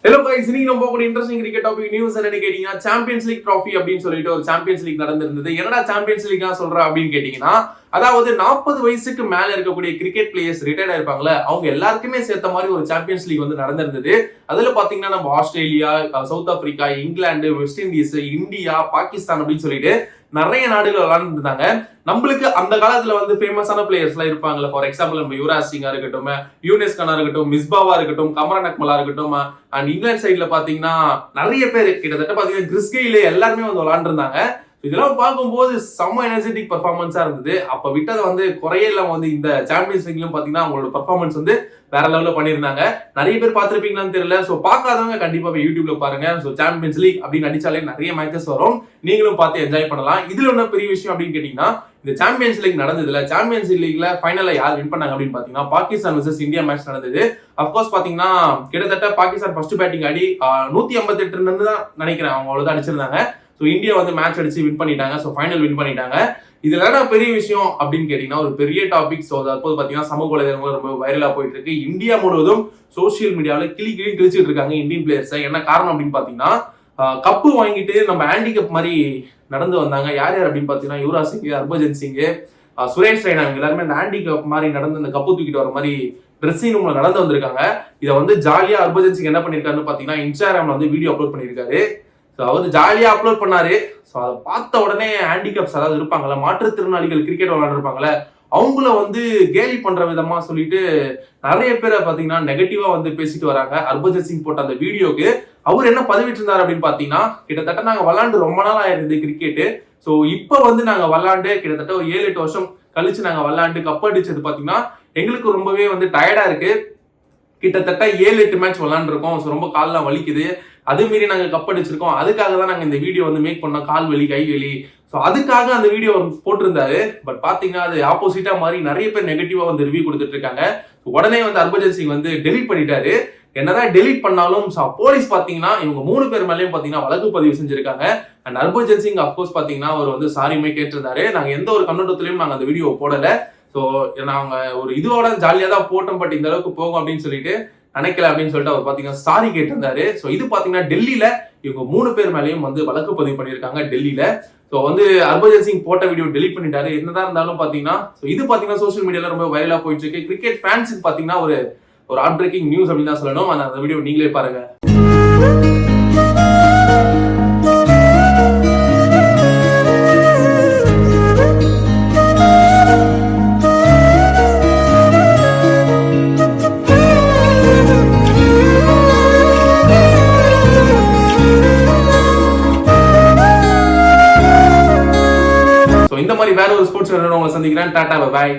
Hello guys, இன்னைக்கு நம்ம பார்க்கக்கூடிய இன்ட்ரெஸ்டிங் கிரிக்கெட் டாபிக் நியூஸ் என்னன்னு கேட்டீங்கன்னா, சாம்பியன்ஸ் லீக் ட்ராஃபி அப்படின்னு சொல்லிட்டு ஒரு சாம்பியன்ஸ் லீக் நடந்திருந்தது. என்னடா சாம்பியன்ஸ் லீக் சொல்றா அப்படின்னு கேட்டீங்கன்னா, அதாவது 40 வயசுக்கு மேல இருக்கக்கூடிய கிரிக்கெட் பிளேயர்ஸ் ரிட்டையர்ட் ஆயிருப்பாங்கல்ல, அவங்க எல்லாருக்குமே சேர்த்த மாதிரி ஒரு சாம்பியன்ஸ் லீக் வந்து நடந்திருந்தது. அதுல பாத்தீங்கன்னா நம்ம Australia, south Africa, England, west Indies, India, Pakistan அப்படின்னு சொல்லிட்டு நிறைய நாடுகள் விளையாண்டு இருந்தாங்க. நம்மளுக்கு அந்த காலத்துல வந்து ஃபேமஸான பிளேயர்ஸ் எல்லாம் இருப்பாங்கல்ல. ஃபார் எக்ஸாம்பிள் நம்ம யுவராஜ் சிங்கா இருக்கட்டும், யூனிஸ் கானா இருக்கட்டும், மிஸ்பாவா இருக்கட்டும், கமரன் அக்மலா இருக்கட்டும், அண்ட் இங்கிலாந்து சைட்ல பாத்தீங்கன்னா நிறைய பேர் கிட்டத்தட்ட பாத்தீங்கன்னா கிறிஸ் கெயில் எல்லாருமே வந்து விளையாண்டு இருந்தாங்க. இதெல்லாம் பார்க்கும்போது செம்ம எனர்ஜெட்டிக் பெர்ஃபார்மன்ஸா இருந்தது. அப்ப விட்டதை வந்து குறையே இல்லாம வந்து இந்த சாம்பியன்ஸ் லீக்லயும் பாத்தீங்கன்னா அவங்களோட பெர்ஃபார்மன்ஸ் வந்து வேற லெவல்ல பண்ணியிருந்தாங்க. நிறைய பேர் பார்த்திருப்பீங்களான்னு தெரியல. சோ பார்க்காதவங்க கண்டிப்பா போய் யூடியூப்ல பாருங்க. சோ சாம்பியன்ஸ் லீக் அப்படின்னு அடிச்சாலே நிறைய மேட்சஸ் வரும், நீங்களும் பார்த்து என்ஜாய் பண்ணலாம். இதுல என்ன பெரிய விஷயம் அப்படின்னு கேட்டீங்கன்னா, இந்த சாம்பியன்ஸ் லீக் நடந்ததுல சாம்பியன்ஸ் லீக்ல ஃபைனல்ல யார் வின் பண்ணாங்க அப்படின்னு பாத்தீங்கன்னா, பாகிஸ்தான் வர்சஸ் இந்தியா மேட்ச் நடந்தது. அப்கோர்ஸ் பாத்தீங்கன்னா கிட்டத்தட்ட பாகிஸ்தான் ஃபர்ஸ்ட் பேட்டிங் ஆடி 158 ரன் தான் நினைக்கிறேன் அவங்க அவ்வளவுதான் அடிச்சிருந்தாங்க. ஸோ இந்தியா வந்து மேட்ச் அடிச்சு வின் பண்ணிட்டாங்க. ஸோ ஃபைனல் வின் பண்ணிட்டாங்க. இதுல என்ன பெரிய விஷயம் அப்படின்னு கேட்டீங்கன்னா, ஒரு பெரிய டாபிக். ஸோ அப்போது பாத்தீங்கன்னா சமூக வலைதளங்கள் ரொம்ப வைரலா போயிட்டு இருக்கு. இந்தியா முழுவதும் சோசியல் மீடியாவில் கிழிச்சிட்டு இருக்காங்க இந்தியன் பிளேயர்ஸை. என்ன காரணம் அப்படின்னு பாத்தீங்கன்னா, கப்பு வாங்கிட்டு நம்ம ஆண்டி கப் மாதிரி நடந்து வந்தாங்க. யார் யார் அப்படின்னு பாத்தீங்கன்னா, யுவராஜ் சிங், ஹர்பஜன் சிங், சுரேஷ் ரெய்னா எல்லாருமே அந்த ஆண்டி கப் மாதிரி நடந்து அந்த கப்பு தூக்கிட்டு வர மாதிரி ட்ரெஸ்ஸிங் ரூம்ல நடந்து வந்திருக்காங்க. இதை வந்து ஜாலியா ஹர்பஜன் சிங் என்ன பண்ணிருக்காருன்னு பாத்தீங்கன்னா, இன்ஸ்டாகிராம்ல வந்து வீடியோ அப்லோட் பண்ணிருக்காரு. ஸோ அவர் ஜாலியா அப்லோட் பண்ணாரு. ஸோ அதை பார்த்த உடனே ஹேண்டிகேப்ஸ் அதாவது இருப்பாங்கல்ல, மாற்றுத்திறனாளிகள் கிரிக்கெட் விளையாண்டுருப்பாங்கல்ல, அவங்கள வந்து கேலி பண்ற விதமா சொல்லிட்டு நிறைய பேரை பாத்தீங்கன்னா நெகட்டிவா வந்து பேசிட்டு வராங்க. ஹர்பஜன் சிங் போட்ட அந்த வீடியோக்கு அவர் என்ன பதிவிட்டு இருந்தார் அப்படின்னு பாத்தீங்கன்னா, கிட்டத்தட்ட நாங்க விளாண்டு ரொம்ப நாள் ஆயிருந்தது கிரிக்கெட்டு. ஸோ இப்போ வந்து நாங்க விளாண்டு கிட்டத்தட்ட ஒரு 7-8 வருஷம் கழிச்சு நாங்க விளாண்டு கப் அடிச்சது பாத்தீங்கன்னா எங்களுக்கு ரொம்பவே வந்து டயர்டா இருக்கு. கிட்டத்தட்ட 7-8 மேட்ச் விளாண்டுருக்கோம். ஸோ ரொம்ப கால்லாம் வலிக்குது. அது மீறி நாங்க கப் அடிச்சிருக்கோம். அதுக்காக தான் நாங்க இந்த வீடியோ வந்து மேக் பண்ணோம். கால் வலி, கை வலி. ஸோ அதுக்காக அந்த வீடியோ போட்டிருந்தாரு. பட் பாத்தீங்கன்னா அது ஆப்போசிட்டா மாதிரி நிறைய பேர் நெகட்டிவா வந்து ரிவ்யூ கொடுத்துட்டு இருக்காங்க. உடனே வந்து ஹர்பஜன் சிங் வந்து டெலிட் பண்ணிட்டாரு. என்னதான் டெலிட் பண்ணாலும் போலீஸ் பாத்தீங்கன்னா இவங்க 3 பேர் மேலேயும் பாத்தீங்கன்னா வழக்கு பதிவு செஞ்சிருக்காங்க. அண்ட் ஹர்பஜன் சிங் அப்கோர்ஸ் பாத்தீங்கன்னா அவர் வந்து சாரியுமே கேட்டிருந்தாரு. நாங்க எந்த ஒரு கண்ணோட்டத்திலையும் நாங்க அந்த வீடியோ போடல. ஸோ நாங்க ஒரு இதுவோட ஜாலியா தான் போட்டோம், பட் இந்த அளவுக்கு போகும் அப்படின்னு சொல்லிட்டு நினைக்கல அப்படின்னு சொல்லிட்டு அவர் பாத்தீங்கன்னா சாரி கேட்டிருந்தாரு. ஸோ இது பாத்தீங்கன்னா டெல்லியில இவங்க 3 பேர் மேலேயும் வந்து வழக்கு பதிவு பண்ணியிருக்காங்க டெல்லியில. ஸோ வந்து ஹர்பஜன் சிங் போட்ட வீடியோ டெலிட் பண்ணிட்டாரு. என்னதான் இருந்தாலும் பாத்தீங்கன்னா இது பாத்தீங்கன்னா சோசியல் மீடியால ரொம்ப வைரலா போயிட்டு இருக்கு. கிரிக்கெட் ஃபேன்ஸுக்கு பாத்தீங்கன்னா ஒரு ஹார்ட் பிரேக்கிங் நியூஸ் அப்படின்னு தான் சொல்லணும். அந்த வீடியோ நீங்களே பாருங்க. இந்த மாதிரி வேற ஒரு ஸ்போர்ட்ஸ் உங்களை சந்திக்கிறேன். டாடா, பை.